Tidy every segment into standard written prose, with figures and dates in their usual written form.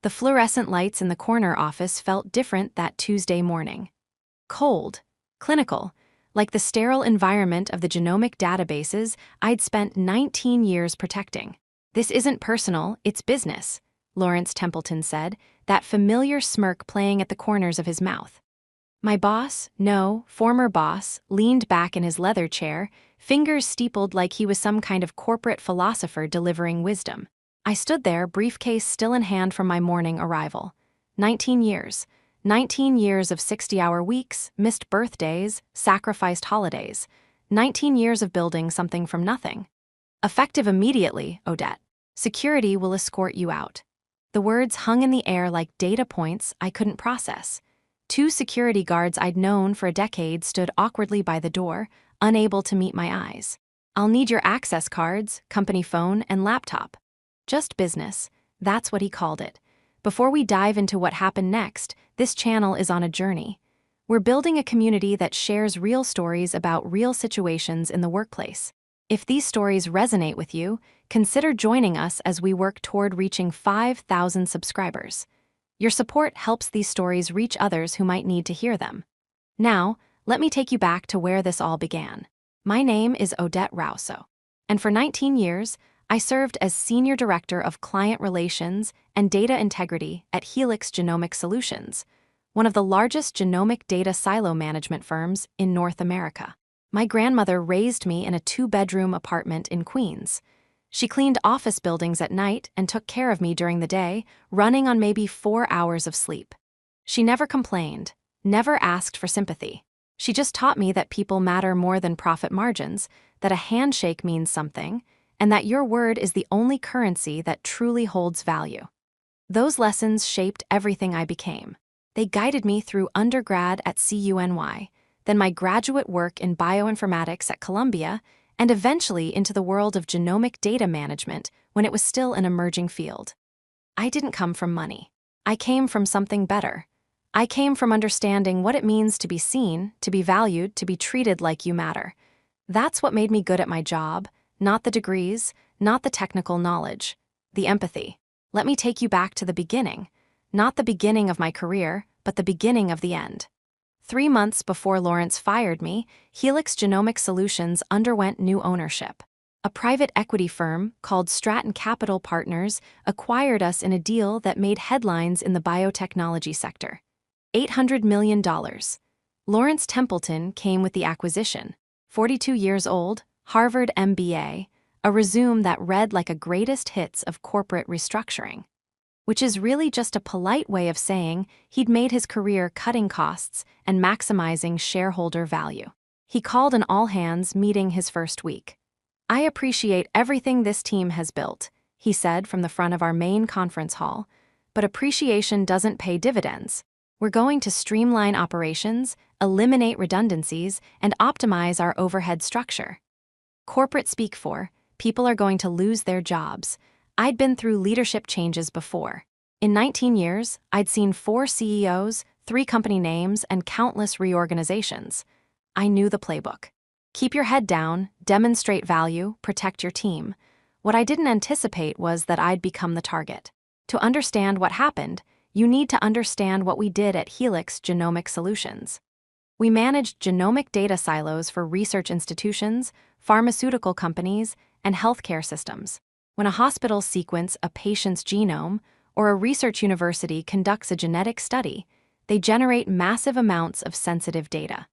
The fluorescent lights in the corner office felt different that Tuesday morning. Cold, clinical, like the sterile environment of the genomic databases I'd spent 19 years protecting. "This isn't personal, it's business," Lawrence Templeton said, that familiar smirk playing at the corners of his mouth. My boss, no, former boss, leaned back in his leather chair, fingers steepled like he was some kind of corporate philosopher delivering wisdom. I stood there, briefcase still in hand from my morning arrival. 19 years. 19 years of 60-hour weeks, missed birthdays, sacrificed holidays. 19 years of building something from nothing. "Effective immediately, Odette. Security will escort you out." The words hung in the air like data points I couldn't process. 2 security guards I'd known for a decade stood awkwardly by the door, unable to meet my eyes. "I'll need your access cards, company phone, and laptop." Just business, that's what he called it. Before we dive into what happened next, this channel is on a journey. We're building a community that shares real stories about real situations in the workplace. If these stories resonate with you, consider joining us as we work toward reaching 5,000 subscribers. Your support helps these stories reach others who might need to hear them. Now, let me take you back to where this all began. My name is Odette Rousso, and for 19 years, I served as Senior Director of Client Relations and Data Integrity at Helix Genomic Solutions, one of the largest genomic data silo management firms in North America. My grandmother raised me in a 2-bedroom apartment in Queens. She cleaned office buildings at night and took care of me during the day, running on maybe 4 hours of sleep. She never complained, never asked for sympathy. She just taught me that people matter more than profit margins, that a handshake means something, and that your word is the only currency that truly holds value. Those lessons shaped everything I became. They guided me through undergrad at CUNY, then my graduate work in bioinformatics at Columbia, and eventually into the world of genomic data management when it was still an emerging field. I didn't come from money. I came from something better. I came from understanding what it means to be seen, to be valued, to be treated like you matter. That's what made me good at my job. Not the degrees, not the technical knowledge, the empathy. Let me take you back to the beginning. Not the beginning of my career, but the beginning of the end. 3 months before Lawrence fired me, Helix Genomic Solutions underwent new ownership. A private equity firm called Stratton Capital Partners acquired us in a deal that made headlines in the biotechnology sector. $800 million. Lawrence Templeton came with the acquisition. 42 years old, Harvard MBA, a resume that read like a greatest hits of corporate restructuring. Which is really just a polite way of saying he'd made his career cutting costs and maximizing shareholder value. He called an all-hands meeting his first week. "I appreciate everything this team has built," he said from the front of our main conference hall, "but appreciation doesn't pay dividends. We're going to streamline operations, eliminate redundancies, and optimize our overhead structure." Corporate speak for, people are going to lose their jobs. I'd been through leadership changes before. In 19 years, I'd seen 4 CEOs, 3 company names, and countless reorganizations. I knew the playbook. Keep your head down, demonstrate value, protect your team. What I didn't anticipate was that I'd become the target. To understand what happened, you need to understand what we did at Helix Genomic Solutions. We managed genomic data silos for research institutions, pharmaceutical companies, and healthcare systems. When a hospital sequences a patient's genome, or a research university conducts a genetic study, they generate massive amounts of sensitive data.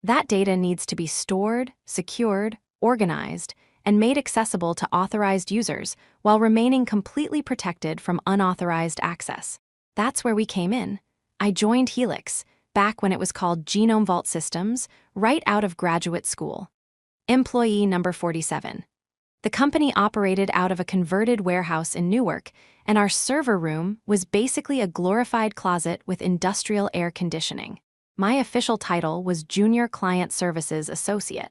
That data needs to be stored, secured, organized, and made accessible to authorized users while remaining completely protected from unauthorized access. That's where we came in. I joined Helix, back when it was called Genome Vault Systems, right out of graduate school. Employee number 47. The company operated out of a converted warehouse in Newark, and our server room was basically a glorified closet with industrial air conditioning. My official title was Junior Client Services Associate,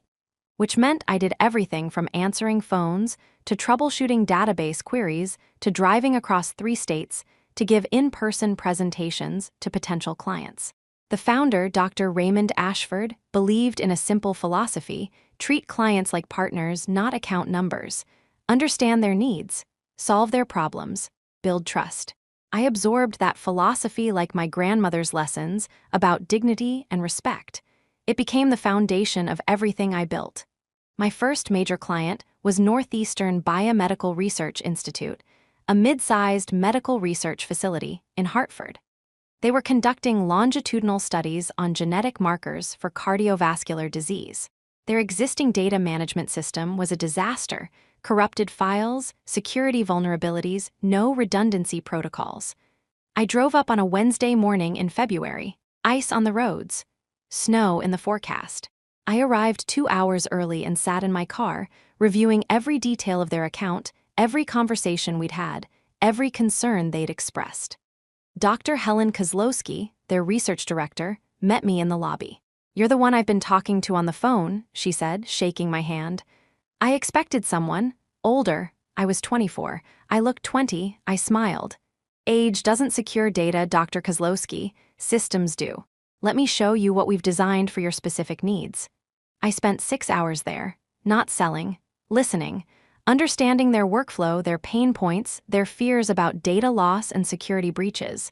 which meant I did everything from answering phones to troubleshooting database queries to driving across 3 states to give in-person presentations to potential clients. The founder, Dr. Raymond Ashford, believed in a simple philosophy: treat clients like partners, not account numbers. Understand their needs, solve their problems, build trust. I absorbed that philosophy like my grandmother's lessons about dignity and respect. It became the foundation of everything I built. My first major client was Northeastern Biomedical Research Institute, a mid-sized medical research facility in Hartford. They were conducting longitudinal studies on genetic markers for cardiovascular disease. Their existing data management system was a disaster: corrupted files, security vulnerabilities, no redundancy protocols. I drove up on a Wednesday morning in February, ice on the roads, snow in the forecast. I arrived 2 hours early and sat in my car, reviewing every detail of their account, every conversation we'd had, every concern they'd expressed. Dr. Helen Kozlowski, their research director, met me in the lobby. "You're the one I've been talking to on the phone," she said, shaking my hand. I expected someone, older. I was 24. I looked 20. I smiled. "Age doesn't secure data, Dr. Kozlowski. Systems do. Let me show you what we've designed for your specific needs." I spent 6 hours there, not selling, listening, understanding their workflow, their pain points, their fears about data loss and security breaches.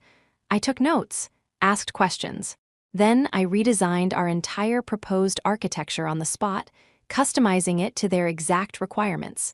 I took notes, asked questions. Then I redesigned our entire proposed architecture on the spot, customizing it to their exact requirements.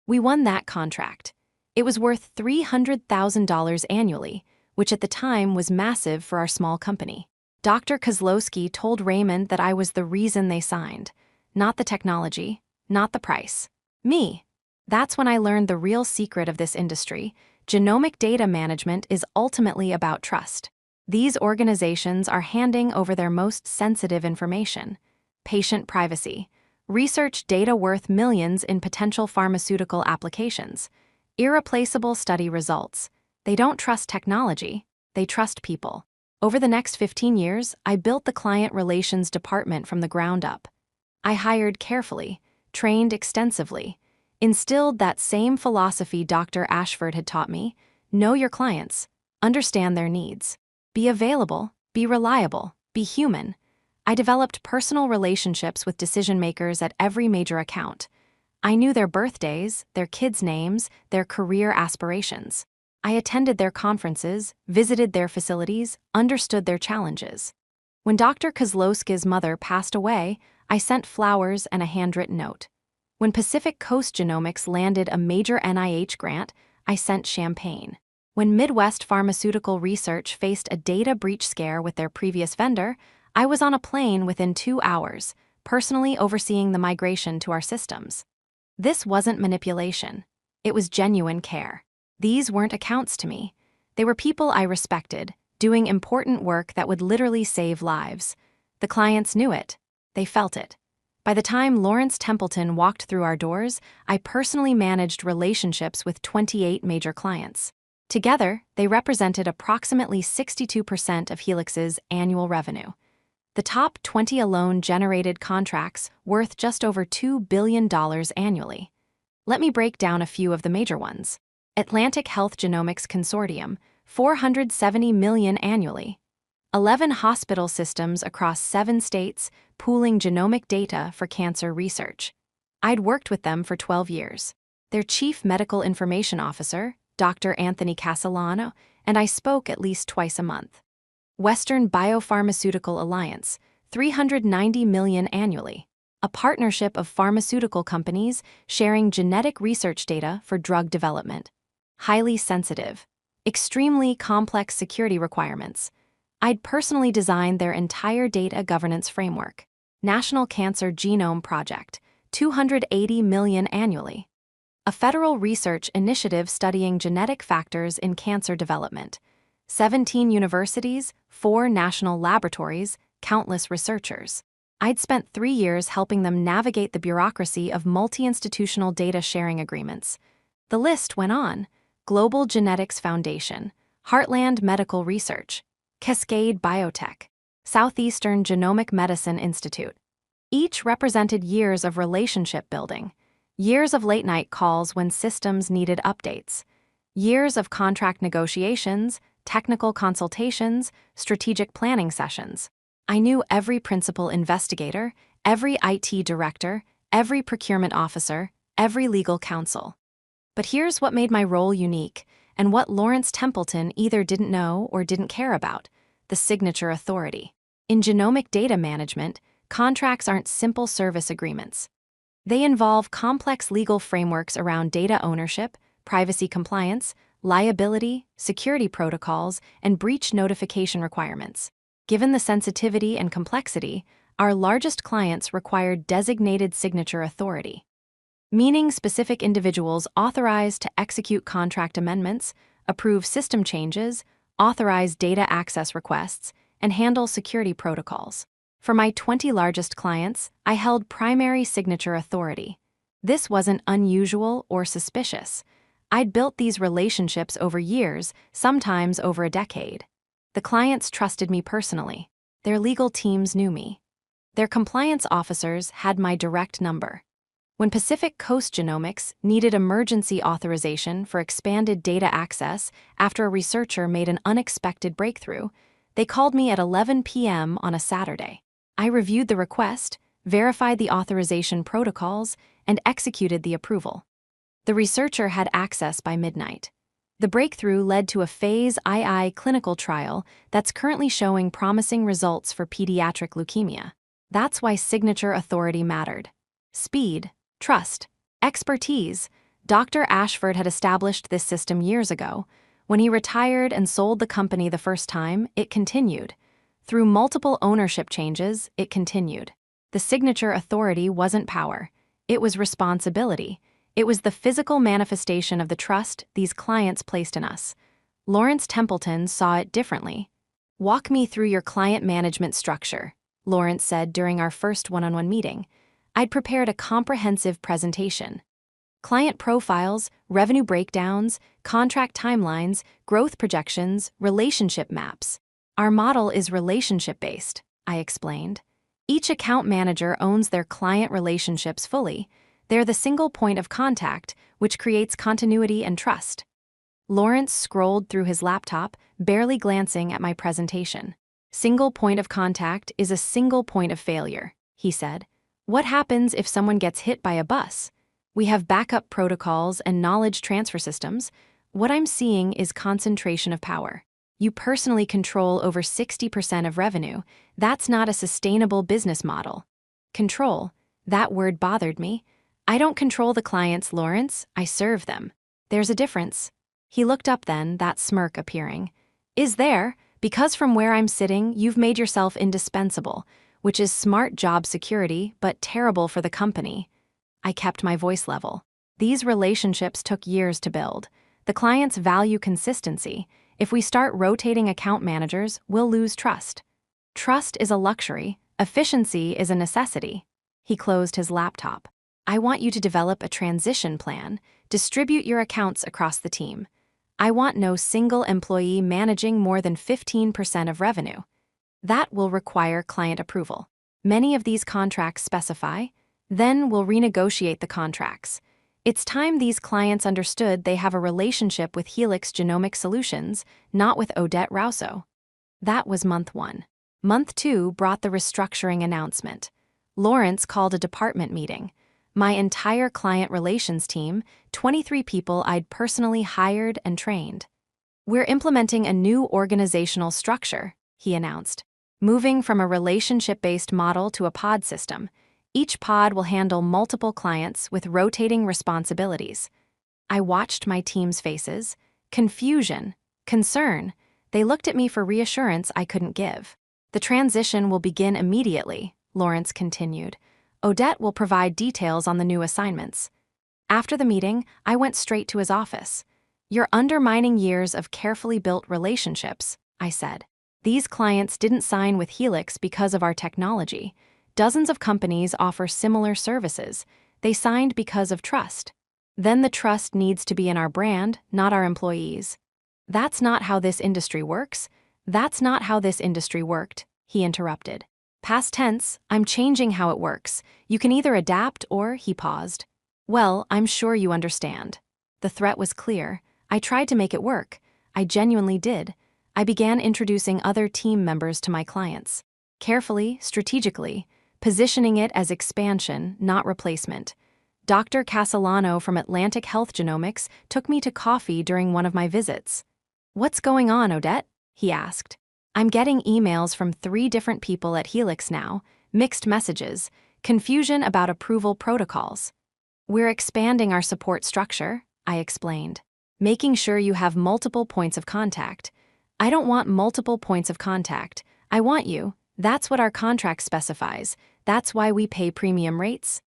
We won that contract. It was worth $300,000 annually, which at the time was massive for our small company. Dr. Kozlowski told Raymond that I was the reason they signed. Not the technology, not the price. Me. That's when I learned the real secret of this industry. Genomic data management is ultimately about trust. These organizations are handing over their most sensitive information: patient privacy, research data worth millions in potential pharmaceutical applications, irreplaceable study results. They don't trust technology, they trust people. Over the next 15 years, I built the client relations department from the ground up. I hired carefully, trained extensively, instilled that same philosophy Dr. Ashford had taught me: know your clients, understand their needs. Be available, be reliable, be human. I developed personal relationships with decision-makers at every major account. I knew their birthdays, their kids' names, their career aspirations. I attended their conferences, visited their facilities, understood their challenges. When Dr. Kozlowski's mother passed away, I sent flowers and a handwritten note. When Pacific Coast Genomics landed a major NIH grant, I sent champagne. When Midwest Pharmaceutical Research faced a data breach scare with their previous vendor, I was on a plane within 2 hours, personally overseeing the migration to our systems. This wasn't manipulation. It was genuine care. These weren't accounts to me. They were people I respected, doing important work that would literally save lives. The clients knew it. They felt it. By the time Lawrence Templeton walked through our doors, I personally managed relationships with 28 major clients. Together, they represented approximately 62% of Helix's annual revenue. The top 20 alone generated contracts worth just over $2 billion annually. Let me break down a few of the major ones. Atlantic Health Genomics Consortium, $470 million annually. 11 hospital systems across 7 states pooling genomic data for cancer research. I'd worked with them for 12 years. Their chief medical information officer, Dr. Anthony Castellano, and I spoke at least twice a month. Western Biopharmaceutical Alliance, $390 million annually. A partnership of pharmaceutical companies sharing genetic research data for drug development. Highly sensitive, extremely complex security requirements. I'd personally designed their entire data governance framework. National Cancer Genome Project, $280 million annually. A federal research initiative studying genetic factors in cancer development. 17 universities, 4 national laboratories, countless researchers. I'd spent 3 years helping them navigate the bureaucracy of multi-institutional data sharing agreements. The list went on: Global Genetics Foundation, Heartland Medical Research, Cascade Biotech, Southeastern Genomic Medicine Institute. Each represented years of relationship building, years of late-night calls when systems needed updates, years of contract negotiations, technical consultations, strategic planning sessions. I knew every principal investigator, every IT director, every procurement officer, every legal counsel. But here's what made my role unique. and what Lawrence Templeton either didn't know or didn't care about: the signature authority. In genomic data management, contracts aren't simple service agreements. They involve complex legal frameworks around data ownership, privacy compliance, liability, security protocols, and breach notification requirements. Given the sensitivity and complexity, our largest clients required designated signature authority, meaning specific individuals authorized to execute contract amendments, approve system changes, authorize data access requests, and handle security protocols. For my 20 largest clients, I held primary signature authority. This wasn't unusual or suspicious. I'd built these relationships over years, sometimes over a decade. The clients trusted me personally. Their legal teams knew me. Their compliance officers had my direct number. When Pacific Coast Genomics needed emergency authorization for expanded data access after a researcher made an unexpected breakthrough, they called me at 11 p.m. on a Saturday. I reviewed the request, verified the authorization protocols, and executed the approval. The researcher had access by midnight. The breakthrough led to a phase II clinical trial that's currently showing promising results for pediatric leukemia. That's why signature authority mattered. Speed, trust, expertise. Dr. Ashford had established this system years ago. When he retired and sold the company the first time, it continued. Through multiple ownership changes, it continued. The signature authority wasn't power. It was responsibility. It was the physical manifestation of the trust these clients placed in us. Lawrence Templeton saw it differently. "Walk me through your client management structure," Lawrence said during our first one-on-one meeting. I'd prepared a comprehensive presentation. Client profiles, revenue breakdowns, contract timelines, growth projections, relationship maps. "Our model is relationship-based," I explained. "Each account manager owns their client relationships fully. They're the single point of contact, which creates continuity and trust." Lawrence scrolled through his laptop, barely glancing at my presentation. "Single point of contact is a single point of failure," he said. "What happens if someone gets hit by a bus? We have backup protocols and knowledge transfer systems. What I'm seeing is concentration of power. You personally control over 60% of revenue. That's not a sustainable business model." Control, that word bothered me. "I don't control the clients, Lawrence. I serve them. There's a difference." He looked up then, that smirk appearing. "Is there? Because from where I'm sitting, you've made yourself indispensable, which is smart job security, but terrible for the company." I kept my voice level. These relationships took years to build. The clients value consistency. If we start rotating account managers, we'll lose trust. Trust is a luxury. Efficiency is a necessity. He closed his laptop. "I want you to develop a transition plan. Distribute your accounts across the team. I want no single employee managing more than 15% of revenue. That will require client approval. Many of these contracts specify. Then we'll renegotiate the contracts. It's time these clients understood they have a relationship with Helix Genomic Solutions, not with Odette Rousseau." That was month 1. Month 2 brought the restructuring announcement. Lawrence called a department meeting. My entire client relations team, 23 people I'd personally hired and trained. "We're implementing a new organizational structure," he announced. "Moving from a relationship-based model to a pod system. Each pod will handle multiple clients with rotating responsibilities." I watched my team's faces. Confusion, concern. They looked at me for reassurance I couldn't give. "The transition will begin immediately," Lawrence continued. "Odette will provide details on the new assignments." After the meeting, I went straight to his office. "You're undermining years of carefully built relationships," I said. "These clients didn't sign with Helix because of our technology. Dozens of companies offer similar services. They signed because of trust. Then the trust needs to be in our brand, not our employees." "That's not how this industry works." "That's not how this industry worked," he interrupted. "Past tense, I'm changing how it works. You can either adapt or," he paused. "Well, I'm sure you understand." The threat was clear. I tried to make it work. I genuinely did. I began introducing other team members to my clients. Carefully, strategically, positioning it as expansion, not replacement. Dr. Castellano from Atlantic Health Genomics took me to coffee during one of my visits. "What's going on, Odette?" he asked. "I'm getting emails from 3 different people at Helix now, mixed messages, confusion about approval protocols." "We're expanding our support structure," I explained, "making sure you have multiple points of contact." "I don't want multiple points of contact. I want you. That's what our contract specifies. That's why we pay premium rates."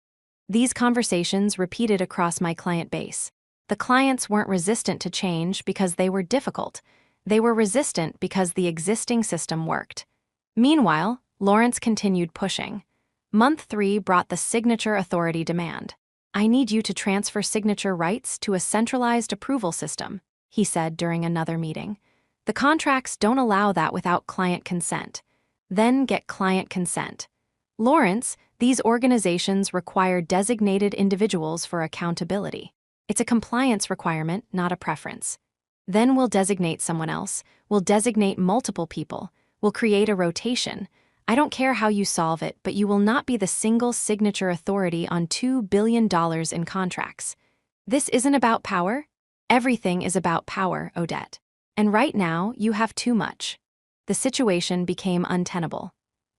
These conversations repeated across my client base. The clients weren't resistant to change because they were difficult. They were resistant because the existing system worked. Meanwhile, Lawrence continued pushing. Month 3 brought the signature authority demand. "I need you to transfer signature rights to a centralized approval system," he said during another meeting. "The contracts don't allow that without client consent." "Then get client consent." "Lawrence, these organizations require designated individuals for accountability. It's a compliance requirement, not a preference." "Then we'll designate someone else. We'll designate multiple people. We'll create a rotation. I don't care how you solve it, but you will not be the single signature authority on $2 billion in contracts." "This isn't about power." "Everything is about power, Odette. And right now, you have too much." The situation became untenable.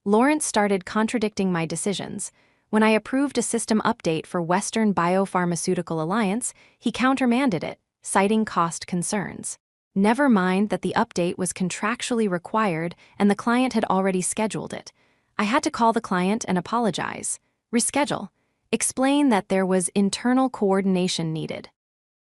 Lawrence started contradicting my decisions. When I approved a system update for Western Biopharmaceutical Alliance, he countermanded it, citing cost concerns. Never mind that the update was contractually required and the client had already scheduled it. I had to call the client and apologize, reschedule, explain that there was internal coordination needed.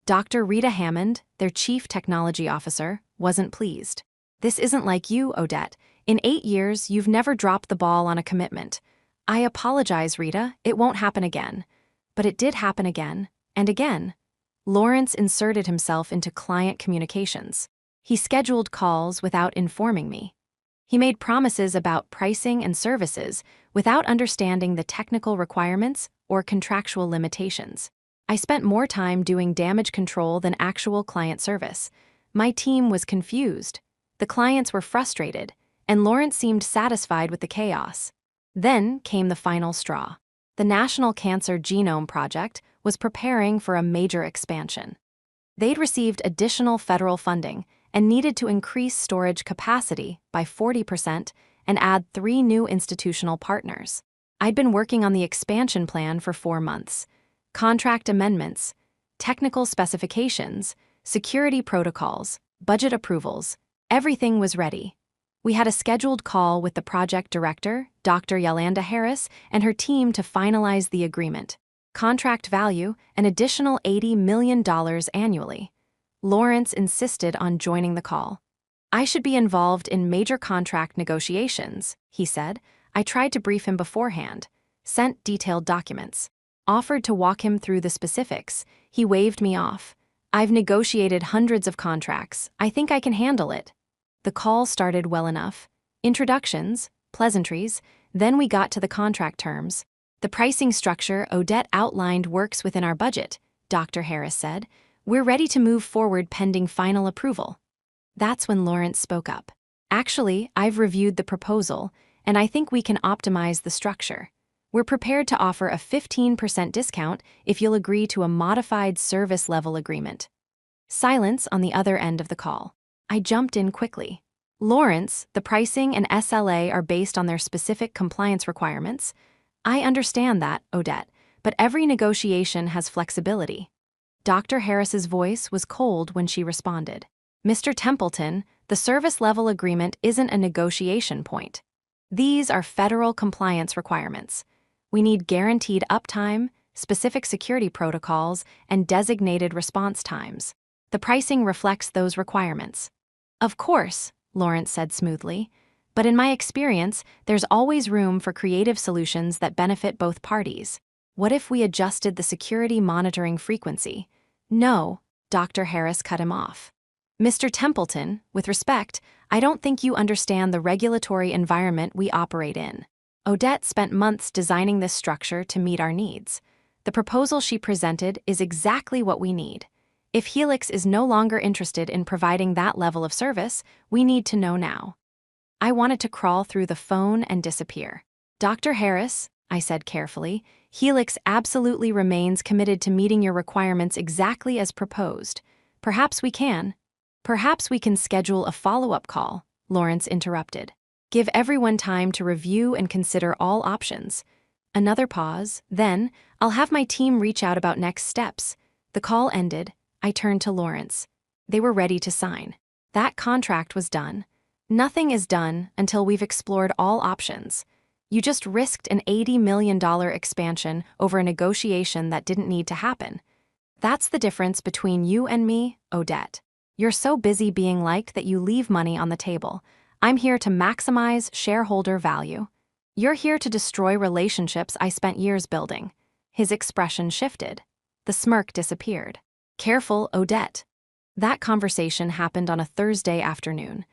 Dr. Rita Hammond, their chief technology officer, wasn't pleased. "This isn't like you, Odette. In 8 years, you've never dropped the ball on a commitment." "I apologize, Rita. It won't happen again." But it did happen again, and again. Lawrence inserted himself into client communications. He scheduled calls without informing me. He made promises about pricing and services without understanding the technical requirements or contractual limitations. I spent more time doing damage control than actual client service. My team was confused. The clients were frustrated, and Lawrence seemed satisfied with the chaos. Then came the final straw. The National Cancer Genome Project was preparing for a major expansion. They'd received additional federal funding and needed to increase storage capacity by 40% and add 3 new institutional partners. I'd been working on the expansion plan for 4 months. Contract amendments, technical specifications, security protocols, budget approvals, everything was ready. We had a scheduled call with the project director, Dr. Yolanda Harris, and her team to finalize the agreement. Contract value, an additional $80 million annually. Lawrence insisted on joining the call. "I should be involved in major contract negotiations," he said. I tried to brief him beforehand, sent detailed documents, offered to walk him through the specifics. He waved me off. "I've negotiated hundreds of contracts. I think I can handle it." The call started well enough. Introductions, pleasantries, then we got to the contract terms. "The pricing structure Odette outlined works within our budget," Dr. Harris said. "We're ready to move forward pending final approval." That's when Lawrence spoke up. "Actually, I've reviewed the proposal, and I think we can optimize the structure. We're prepared to offer a 15% discount if you'll agree to a modified service level agreement." Silence on the other end of the call. I jumped in quickly. "Lawrence, the pricing and SLA are based on their specific compliance requirements. I understand that, Odette, but every negotiation has flexibility." Dr. Harris's voice was cold when she responded. "Mr. Templeton, the service level agreement isn't a negotiation point. These are federal compliance requirements. We need guaranteed uptime, specific security protocols, and designated response times. The pricing reflects those requirements." "Of course," Lawrence said smoothly, "but in my experience, there's always room for creative solutions that benefit both parties. What if we adjusted the security monitoring frequency?" "No," Dr. Harris cut him off. "Mr. Templeton, with respect, I don't think you understand the regulatory environment we operate in. Odette spent months designing this structure to meet our needs. The proposal she presented is exactly what we need. If Helix is no longer interested in providing that level of service, we need to know now." I wanted to crawl through the phone and disappear. "Dr. Harris, I said carefully. Helix absolutely remains committed to meeting your requirements exactly as proposed. Perhaps we can. Perhaps we can schedule a follow-up call, Lawrence interrupted. Give everyone time to review and consider all options. Another pause, then, I'll have my team reach out about next steps. The call ended. I turned to Lawrence. They were ready to sign. That contract was done. Nothing is done until we've explored all options. You just risked an $80 million expansion over a negotiation that didn't need to happen. That's the difference between you and me, Odette. You're so busy being liked that you leave money on the table. I'm here to maximize shareholder value. You're here to destroy relationships I spent years building. His expression shifted. The smirk disappeared. Careful, Odette. That conversation happened on a Thursday afternoon.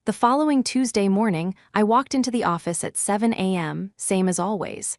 The following Tuesday morning, I walked into the office at 7 a.m., same as always.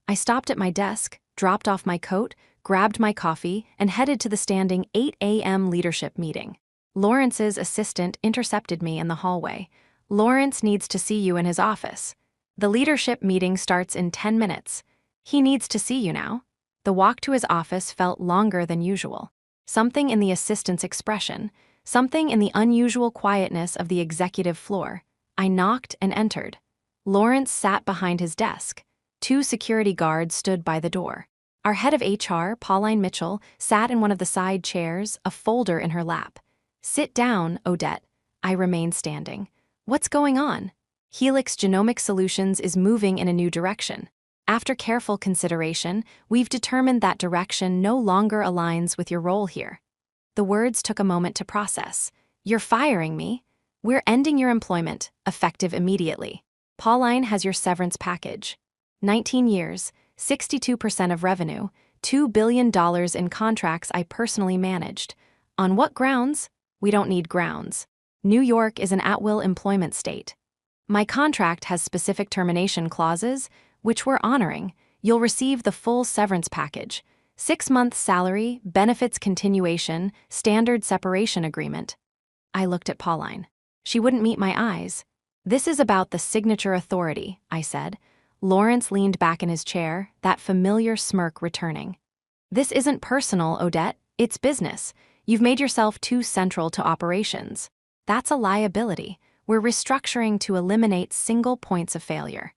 I stopped at my desk, dropped off my coat, grabbed my coffee, and headed to the standing 8 a.m. leadership meeting. Lawrence's assistant intercepted me in the hallway. Lawrence needs to see you in his office. The leadership meeting starts in 10 minutes. He needs to see you now. The walk to his office felt longer than usual. Something in the assistant's expression, something in the unusual quietness of the executive floor. I knocked and entered. Lawrence sat behind his desk. 2 security guards stood by the door. Our head of HR, Pauline Mitchell, sat in one of the side chairs, a folder in her lap. Sit down, Odette. I remained standing. What's going on? Helix Genomic Solutions is moving in a new direction. After careful consideration, we've determined that direction no longer aligns with your role here. The words took a moment to process. You're firing me? We're ending your employment, effective immediately. Pauline has your severance package. 19 years, 62% of revenue, $2 billion in contracts I personally managed. On what grounds? We don't need grounds. New York is an at-will employment state. My contract has specific termination clauses, which we're honoring. You'll receive the full severance package. 6 months salary, benefits continuation, standard separation agreement. I looked at Pauline. She wouldn't meet my eyes. This is about the signature authority, I said. Lawrence leaned back in his chair, that familiar smirk returning. This isn't personal, Odette. It's business. You've made yourself too central to operations. That's a liability. We're restructuring to eliminate single points of failure.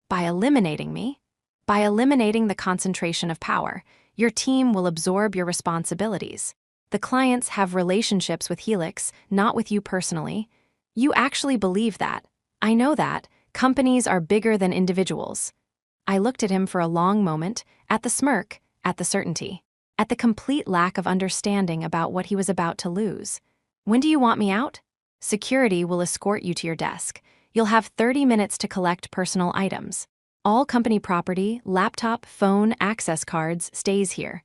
By eliminating me? By eliminating the concentration of power, your team will absorb your responsibilities. The clients have relationships with Helix, not with you personally. You actually believe that. I know that. Companies are bigger than individuals. I looked at him for a long moment, at the smirk, at the certainty, at the complete lack of understanding about what he was about to lose. When do you want me out? Security will escort you to your desk. You'll have 30 minutes to collect personal items. All company property, laptop, phone, access cards stays here.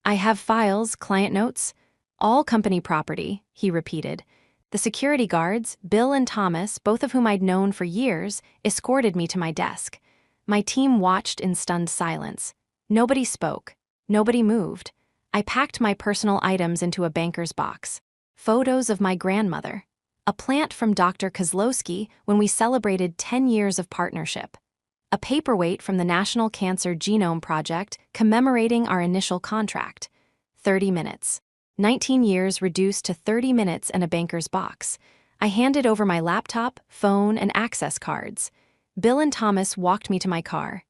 I have files, client notes. All company property, he repeated. The security guards, Bill and Thomas, both of whom I'd known for years, escorted me to my desk. My team watched in stunned silence. Nobody spoke. Nobody moved. I packed my personal items into a banker's box. Photos of my grandmother. A plant from Dr. Kozlowski when we celebrated 10 years of partnership. A paperweight from the National Cancer Genome Project commemorating our initial contract. 30 minutes. 19 years reduced to 30 minutes and a banker's box. I handed over my laptop, phone, and access cards. Bill and Thomas walked me to my car.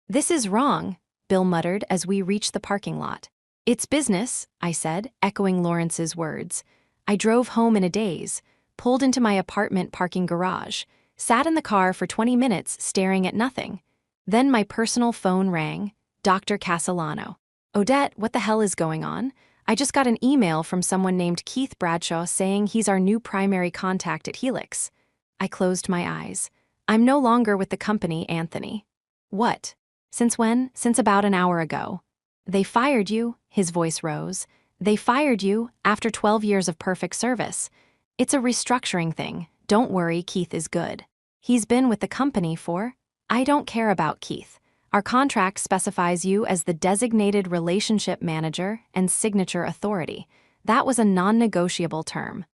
This is wrong, Bill muttered as we reached the parking lot. It's business, I said, echoing Lawrence's words. I drove home in a daze, pulled into my apartment parking garage, sat in the car for 20 minutes staring at nothing. Then my personal phone rang. Dr. Castellano. Odette, what the hell is going on? I just got an email from someone named Keith Bradshaw saying he's our new primary contact at Helix. I closed my eyes. I'm no longer with the company, Anthony. What? Since when? Since about an hour ago. They fired you, his voice rose. They fired you after 12 years of perfect service. It's a restructuring thing. Don't worry, Keith is good. He's been with the company for... I don't care about Keith. Our contract specifies you as the designated relationship manager and signature authority. That was a non-negotiable term.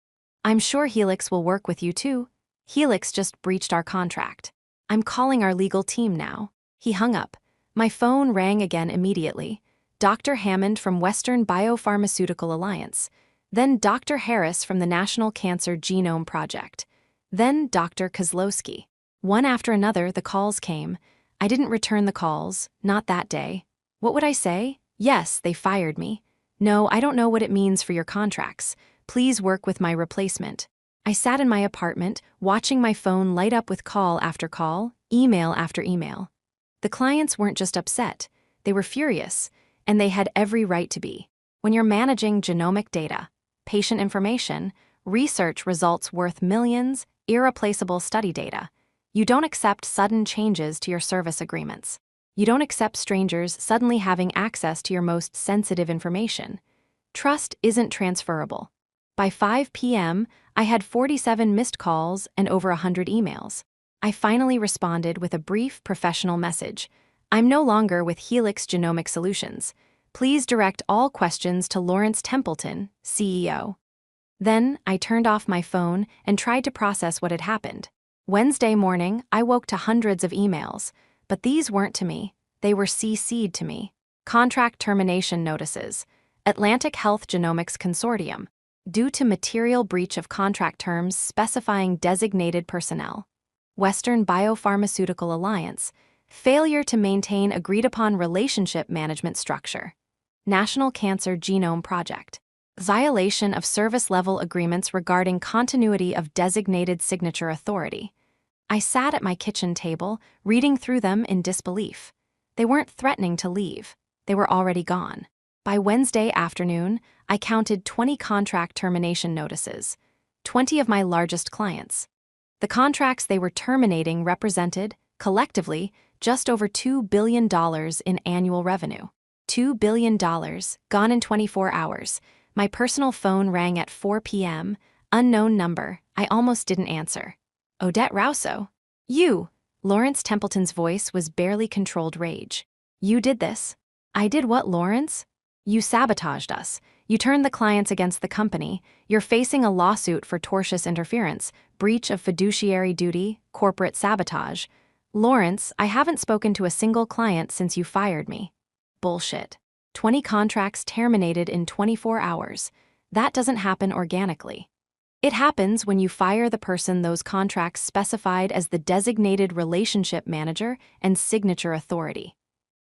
I'm sure Helix will work with you too. Helix just breached our contract. I'm calling our legal team now. He hung up. My phone rang again immediately. Dr. Hammond from Western Biopharmaceutical Alliance. Then Dr. Harris from the National Cancer Genome Project. Then Dr. Kozlowski. One after another, the calls came. I didn't return the calls, not that day. What would I say? Yes, they fired me. No, I don't know what it means for your contracts. Please work with my replacement. I sat in my apartment, watching my phone light up with call after call, email after email. The clients weren't just upset, they were furious, and they had every right to be. When you're managing genomic data, patient information, research results worth millions, irreplaceable study data, you don't accept sudden changes to your service agreements. You don't accept strangers suddenly having access to your most sensitive information. Trust isn't transferable. By 5 p.m., I had 47 missed calls and over 100 emails. I finally responded with a brief professional message. I'm no longer with Helix Genomic Solutions. Please direct all questions to Lawrence Templeton, CEO. Then, I turned off my phone and tried to process what had happened. Wednesday morning, I woke to hundreds of emails, but these weren't to me. They were CC'd to me. Contract termination notices. Atlantic Health Genomics Consortium. Due to material breach of contract terms specifying designated personnel. Western Biopharmaceutical Alliance. Failure to maintain agreed-upon relationship management structure. National Cancer Genome Project. Violation of service-level agreements regarding continuity of designated signature authority. I sat at my kitchen table, reading through them in disbelief. They weren't threatening to leave. They were already gone. By Wednesday afternoon, I counted 20 contract termination notices, 20 of my largest clients. The contracts they were terminating represented, collectively, just over $2 billion in annual revenue. $2 billion, gone in 24 hours. My personal phone rang at 4 p.m., unknown number. I almost didn't answer. Odette Rousseau. You! Lawrence Templeton's voice was barely controlled rage. You did this. I did what, Lawrence? You sabotaged us. You turned the clients against the company. You're facing a lawsuit for tortious interference, breach of fiduciary duty, corporate sabotage. Lawrence, I haven't spoken to a single client since you fired me. Bullshit. 20 contracts terminated in 24 hours. That doesn't happen organically. It happens when you fire the person those contracts specified as the designated relationship manager and signature authority.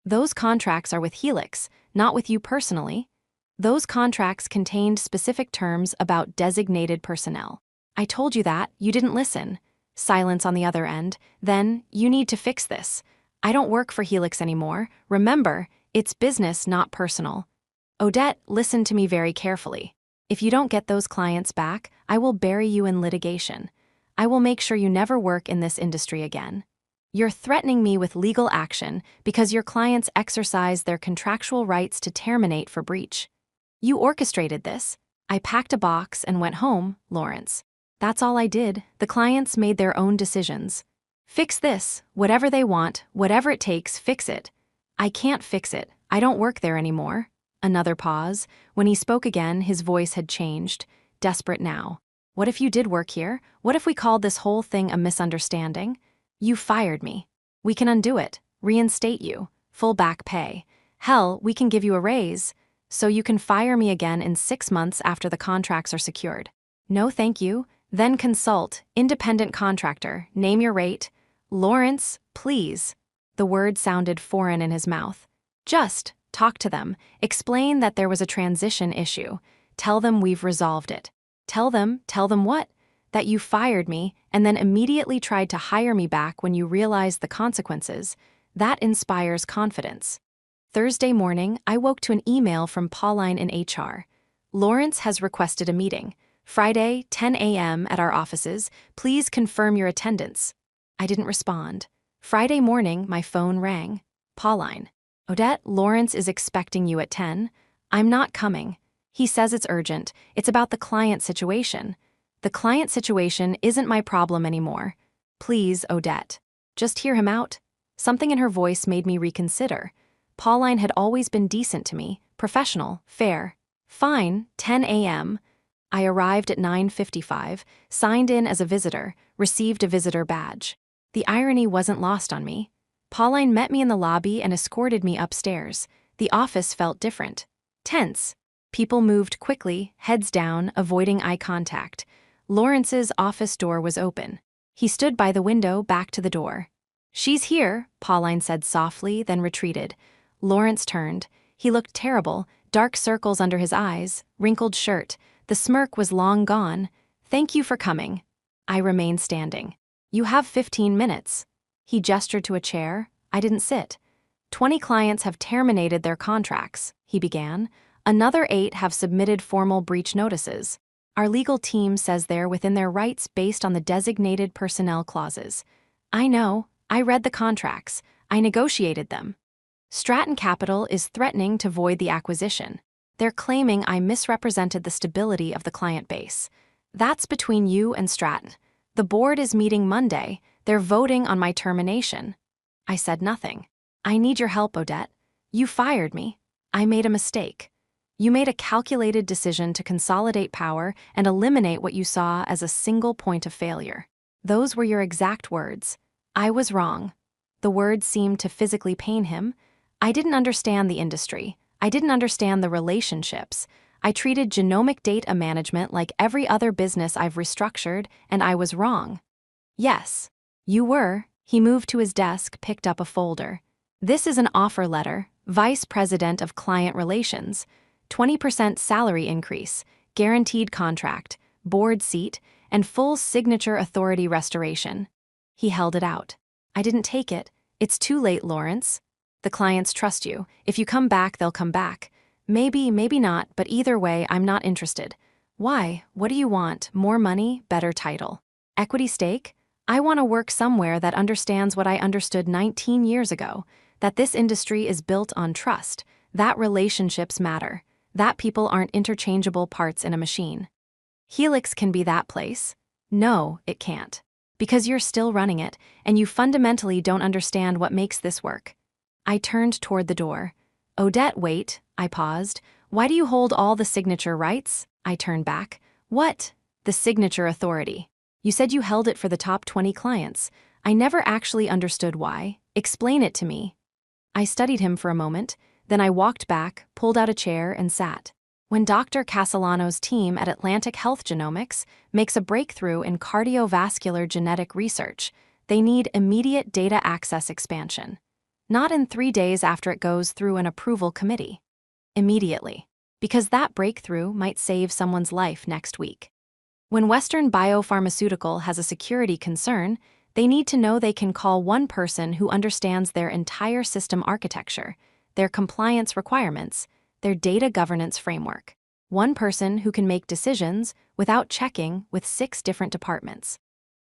Those contracts are with Helix, not with you personally. Those contracts contained specific terms about designated personnel. I told you that, you didn't listen. Silence on the other end. Then, you need to fix this. I don't work for Helix anymore. Remember, it's business, not personal. Odette, listen to me very carefully. If you don't get those clients back, I will bury you in litigation. I will make sure you never work in this industry again. You're threatening me with legal action because your clients exercise their contractual rights to terminate for breach. You orchestrated this. I packed a box and went home, Lawrence. That's all I did. The clients made their own decisions. Fix this, whatever they want, whatever it takes, fix it. I can't fix it. I don't work there anymore. Another pause. When he spoke again, his voice had changed, desperate now. What if you did work here? What if we called this whole thing a misunderstanding? You fired me. We can undo it, reinstate you, full back pay. Hell, we can give you a raise. So you can fire me again in 6 months after the contracts are secured. No thank you. Then consult, independent contractor, name your rate. Lawrence, please. The word sounded foreign in his mouth. Just talk to them. Explain that there was a transition issue. Tell them we've resolved it. Tell them what? That you fired me and then immediately tried to hire me back when you realized the consequences. That inspires confidence. Thursday morning, I woke to an email from Pauline in HR. Lawrence has requested a meeting. Friday, 10 a.m. at our offices. Please confirm your attendance. I didn't respond. Friday morning, my phone rang. Pauline. Odette, Lawrence is expecting you at 10. I'm not coming. He says it's urgent. It's about the client situation. The client situation isn't my problem anymore. Please, Odette. Just hear him out. Something in her voice made me reconsider. Pauline had always been decent to me, professional, fair. Fine, 10 a.m. I arrived at 9:55, signed in as a visitor, received a visitor badge. The irony wasn't lost on me. Pauline met me in the lobby and escorted me upstairs. The office felt different. Tense. People moved quickly, heads down, avoiding eye contact. Lawrence's office door was open. He stood by the window, back to the door. "She's here," Pauline said softly, then retreated. Lawrence turned. He looked terrible, dark circles under his eyes, wrinkled shirt. The smirk was long gone. "Thank you for coming." I remained standing. "You have 15 minutes. He gestured to a chair. I didn't sit. 20 clients have terminated their contracts, he began. Another 8 have submitted formal breach notices. Our legal team says they're within their rights based on the designated personnel clauses. I know. I read the contracts. I negotiated them. Stratton Capital is threatening to void the acquisition. They're claiming I misrepresented the stability of the client base. That's between you and Stratton. The board is meeting Monday. They're voting on my termination." I said nothing. "I need your help, Odette. You fired me. I made a mistake. You made a calculated decision to consolidate power and eliminate what you saw as a single point of failure. Those were your exact words. I was wrong." The words seemed to physically pain him. I didn't understand the industry. I didn't understand the relationships. I treated genomic data management like every other business I've restructured, and I was wrong. "Yes, you were." He moved to his desk, picked up a folder. "This is an offer letter, Vice President of Client Relations, 20% salary increase, guaranteed contract, board seat, and full signature authority restoration." He held it out. I didn't take it. "It's too late, Lawrence. The clients trust you. If you come back, they'll come back. Maybe, maybe not, but either way, I'm not interested." "Why? What do you want? More money? Better title? Equity stake?" "I want to work somewhere that understands what I understood 19 years ago, that this industry is built on trust, that relationships matter, that people aren't interchangeable parts in a machine." "Helix can be that place." "No, it can't. Because you're still running it, and you fundamentally don't understand what makes this work." I turned toward the door. "Odette, wait." I paused. "Why do you hold all the signature rights?" I turned back. "What?" "The signature authority. You said you held it for the top 20 clients. I never actually understood why. Explain it to me." I studied him for a moment, then I walked back, pulled out a chair, and sat. "When Dr. Castellano's team at Atlantic Health Genomics makes a breakthrough in cardiovascular genetic research, they need immediate data access expansion. Not in 3 days after it goes through an approval committee. Immediately. Because that breakthrough might save someone's life next week. When Western Biopharmaceutical has a security concern, they need to know they can call one person who understands their entire system architecture, their compliance requirements, their data governance framework. One person who can make decisions without checking with 6 different departments.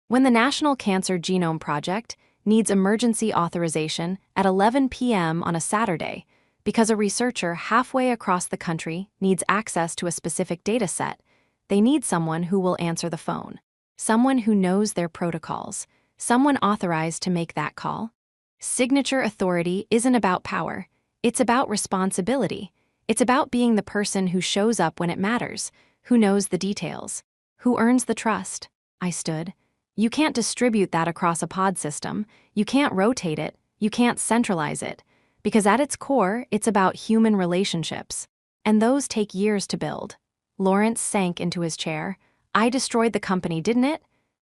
When the National Cancer Genome Project needs emergency authorization at 11 p.m. on a Saturday because a researcher halfway across the country needs access to a specific data set, they need someone who will answer the phone, someone who knows their protocols, someone authorized to make that call. Signature authority isn't about power. It's about responsibility. It's about being the person who shows up when it matters, who knows the details, who earns the trust. I stood. You can't distribute that across a pod system. You can't rotate it. You can't centralize it. Because at its core, it's about human relationships. And those take years to build. Lawrence sank into his chair. I destroyed the company, didn't it?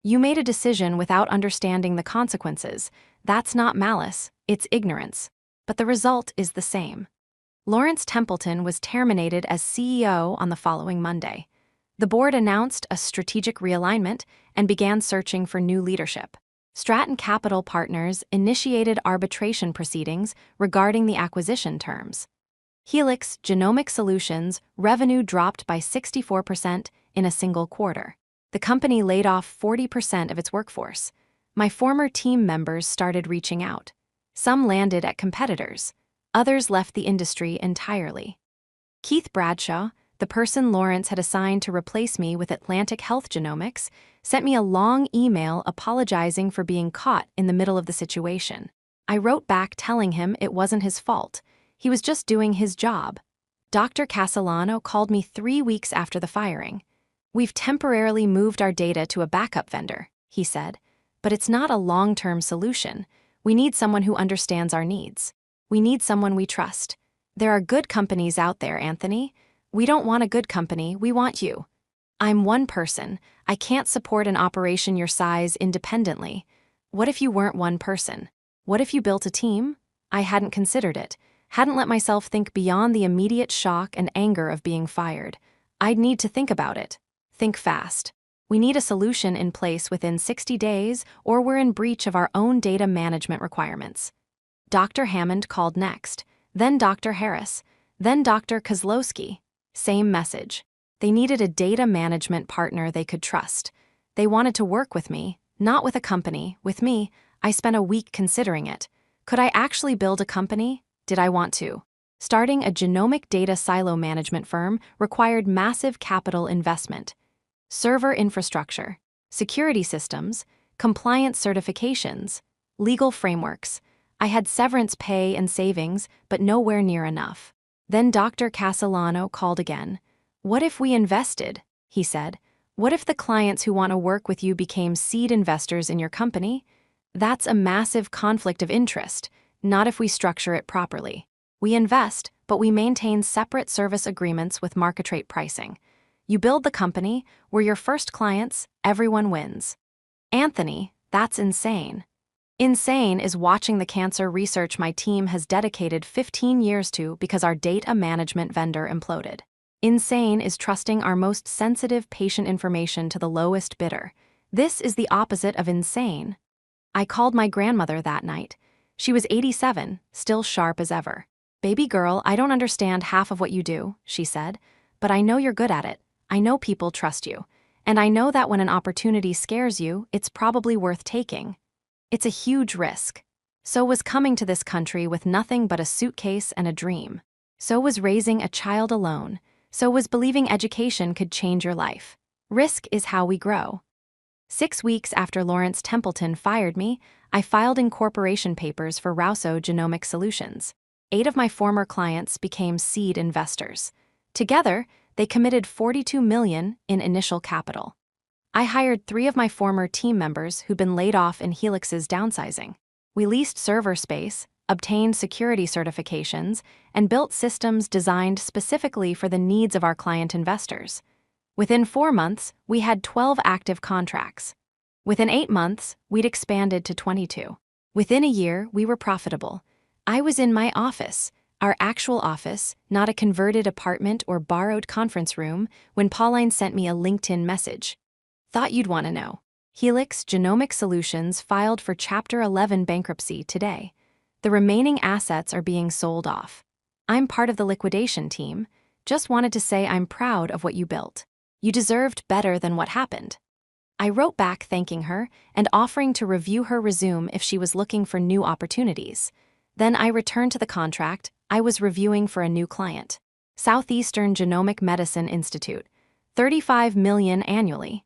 You made a decision without understanding the consequences. That's not malice, it's ignorance. But the result is the same. Lawrence Templeton was terminated as CEO on the following Monday. The board announced a strategic realignment and began searching for new leadership. Stratton Capital Partners initiated arbitration proceedings regarding the acquisition terms. Helix Genomic Solutions revenue dropped by 64% in a single quarter. The company laid off 40% of its workforce. My former team members started reaching out. Some landed at competitors. Others left the industry entirely. Keith Bradshaw, the person Lawrence had assigned to replace me with Atlantic Health Genomics, sent me a long email apologizing for being caught in the middle of the situation. I wrote back telling him it wasn't his fault. He was just doing his job. Dr. Castellano called me 3 weeks after the firing. "We've temporarily moved our data to a backup vendor," he said, "but it's not a long-term solution. We need someone who understands our needs. We need someone we trust. There are good companies out there, Anthony. We don't want a good company, we want you. I'm one person. I can't support an operation your size independently. What if you weren't one person? What if you built a team? I hadn't considered it, hadn't let myself think beyond the immediate shock and anger of being fired. I'd need to think about it. Think fast. We need a solution in place within 60 days, or we're in breach of our own data management requirements. Dr. Hammond called next, then Dr. Harris, then Dr. Kozlowski. Same message. They needed a data management partner they could trust. They wanted to work with me, not with a company, with me. I spent a week considering it. Could I actually build a company? Did I want to? Starting a genomic data silo management firm required massive capital investment. Server infrastructure, security systems, compliance certifications, legal frameworks. I had severance pay and savings, but nowhere near enough. Then Dr. Castellano called again. What if we invested? He said. What if the clients who want to work with you became seed investors in your company? That's a massive conflict of interest, not if we structure it properly. We invest, but we maintain separate service agreements with market rate pricing. You build the company, we're your first clients, everyone wins. Anthony, that's insane. Insane is watching the cancer research my team has dedicated 15 years to because our data management vendor imploded. Insane is trusting our most sensitive patient information to the lowest bidder. This is the opposite of insane. I called my grandmother that night. She was 87, still sharp as ever. Baby girl, I don't understand half of what you do, she said, but I know you're good at it. I know people trust you. And I know that when an opportunity scares you, it's probably worth taking. It's a huge risk. So was coming to this country with nothing but a suitcase and a dream. So was raising a child alone. So was believing education could change your life. Risk is how we grow. 6 weeks after Lawrence Templeton fired me, I filed incorporation papers for Rousseau Genomic Solutions. 8 of my former clients became seed investors. Together, they committed $42 million in initial capital. I hired 3 of my former team members who'd been laid off in Helix's downsizing. We leased server space, obtained security certifications, and built systems designed specifically for the needs of our client investors. Within 4 months, we had 12 active contracts. Within 8 months, we'd expanded to 22. Within a year, we were profitable. I was in my office, our actual office, not a converted apartment or borrowed conference room, when Pauline sent me a LinkedIn message. Thought you'd want to know. Helix Genomic Solutions filed for Chapter 11 bankruptcy today. The remaining assets are being sold off. I'm part of the liquidation team. Just wanted to say I'm proud of what you built. You deserved better than what happened. I wrote back thanking her and offering to review her resume if she was looking for new opportunities. Then I returned to the contract I was reviewing for a new client. Southeastern Genomic Medicine Institute. $35 million annually.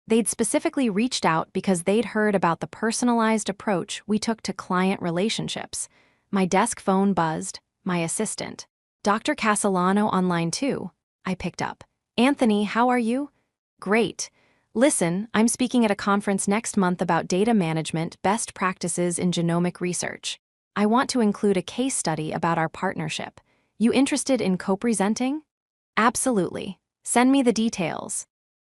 They'd specifically reached out because they'd heard about the personalized approach we took to client relationships. My desk phone buzzed, my assistant. Dr. Castellano on line 2. I picked up. Anthony, how are you? Great. Listen, I'm speaking at a conference next month about data management best practices in genomic research. I want to include a case study about our partnership. You interested in co-presenting? Absolutely. Send me the details.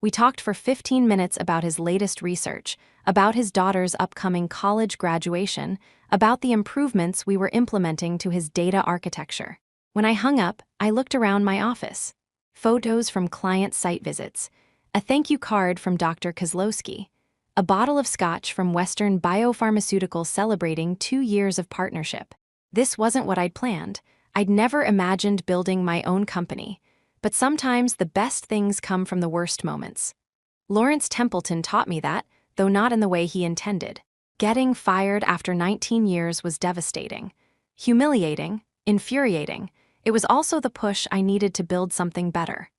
We talked for 15 minutes about his latest research, about his daughter's upcoming college graduation, about the improvements we were implementing to his data architecture. When I hung up, I looked around my office. Photos from client site visits, a thank you card from Dr. Kozlowski, a bottle of scotch from Western Biopharmaceutical celebrating 2 years of partnership. This wasn't what I'd planned. I'd never imagined building my own company. But sometimes the best things come from the worst moments. Lawrence Templeton taught me that, though not in the way he intended. Getting fired after 19 years was devastating. Humiliating, infuriating. It was also the push I needed to build something better.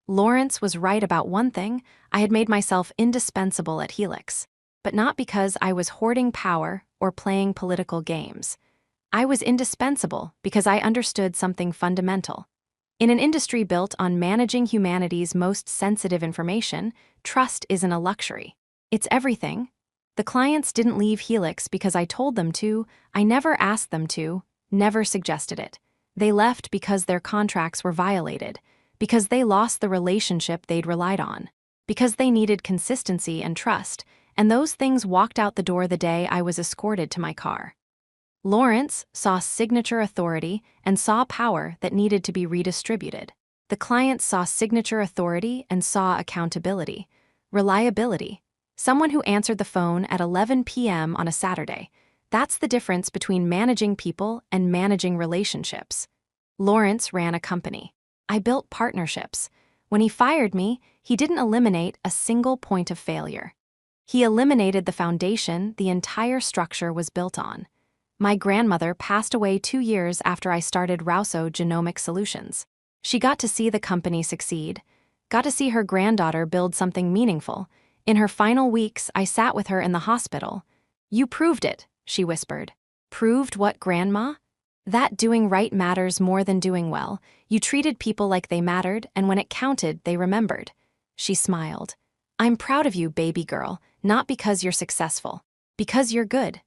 Lawrence was right about one thing: I had made myself indispensable at Helix. But not because I was hoarding power or playing political games. I was indispensable because I understood something fundamental. In an industry built on managing humanity's most sensitive information, trust isn't a luxury. It's everything. The clients didn't leave Helix because I told them to, I never asked them to, never suggested it. They left because their contracts were violated, because they lost the relationship they'd relied on, because they needed consistency and trust, and those things walked out the door the day I was escorted to my car. Lawrence saw signature authority and saw power that needed to be redistributed. The clients saw signature authority and saw accountability, reliability. Someone who answered the phone at 11 p.m. on a Saturday. That's the difference between managing people and managing relationships. Lawrence ran a company. I built partnerships. When he fired me, he didn't eliminate a single point of failure. He eliminated the foundation the entire structure was built on. My grandmother passed away 2 years after I started Rouso Genomic Solutions. She got to see the company succeed, got to see her granddaughter build something meaningful. In her final weeks, I sat with her in the hospital. "You proved it," she whispered. "Proved what, Grandma?" "That doing right matters more than doing well. You treated people like they mattered, and when it counted, they remembered." She smiled. "I'm proud of you, baby girl, not because you're successful, because you're good."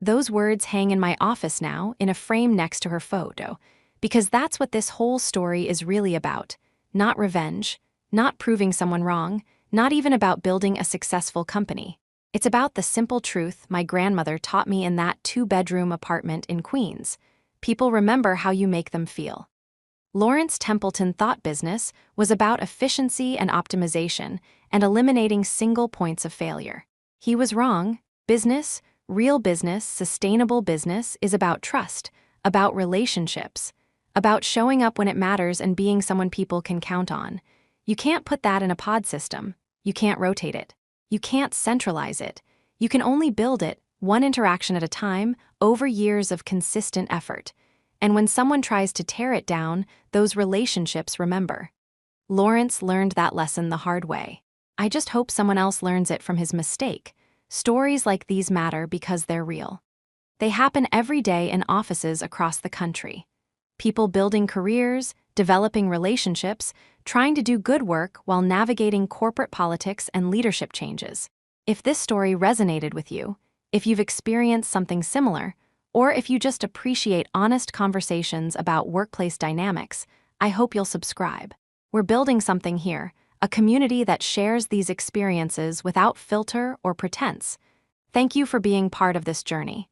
Those words hang in my office now, in a frame next to her photo, because that's what this whole story is really about. Not revenge, not proving someone wrong, not even about building a successful company. It's about the simple truth my grandmother taught me in that 2-bedroom apartment in Queens. People remember how you make them feel. Lawrence Templeton thought business was about efficiency and optimization and eliminating single points of failure. He was wrong. Business, real business, sustainable business is about trust, about relationships, about showing up when it matters and being someone people can count on. You can't put that in a pod system. You can't rotate it. You can't centralize it. You can only build it, one interaction at a time, over years of consistent effort. And when someone tries to tear it down, those relationships remember. Lawrence learned that lesson the hard way. I just hope someone else learns it from his mistake. Stories like these matter because they're real. They happen every day in offices across the country. People building careers, developing relationships, trying to do good work while navigating corporate politics and leadership changes. If this story resonated with you, if you've experienced something similar, or if you just appreciate honest conversations about workplace dynamics, I hope you'll subscribe. We're building something here, a community that shares these experiences without filter or pretense. Thank you for being part of this journey.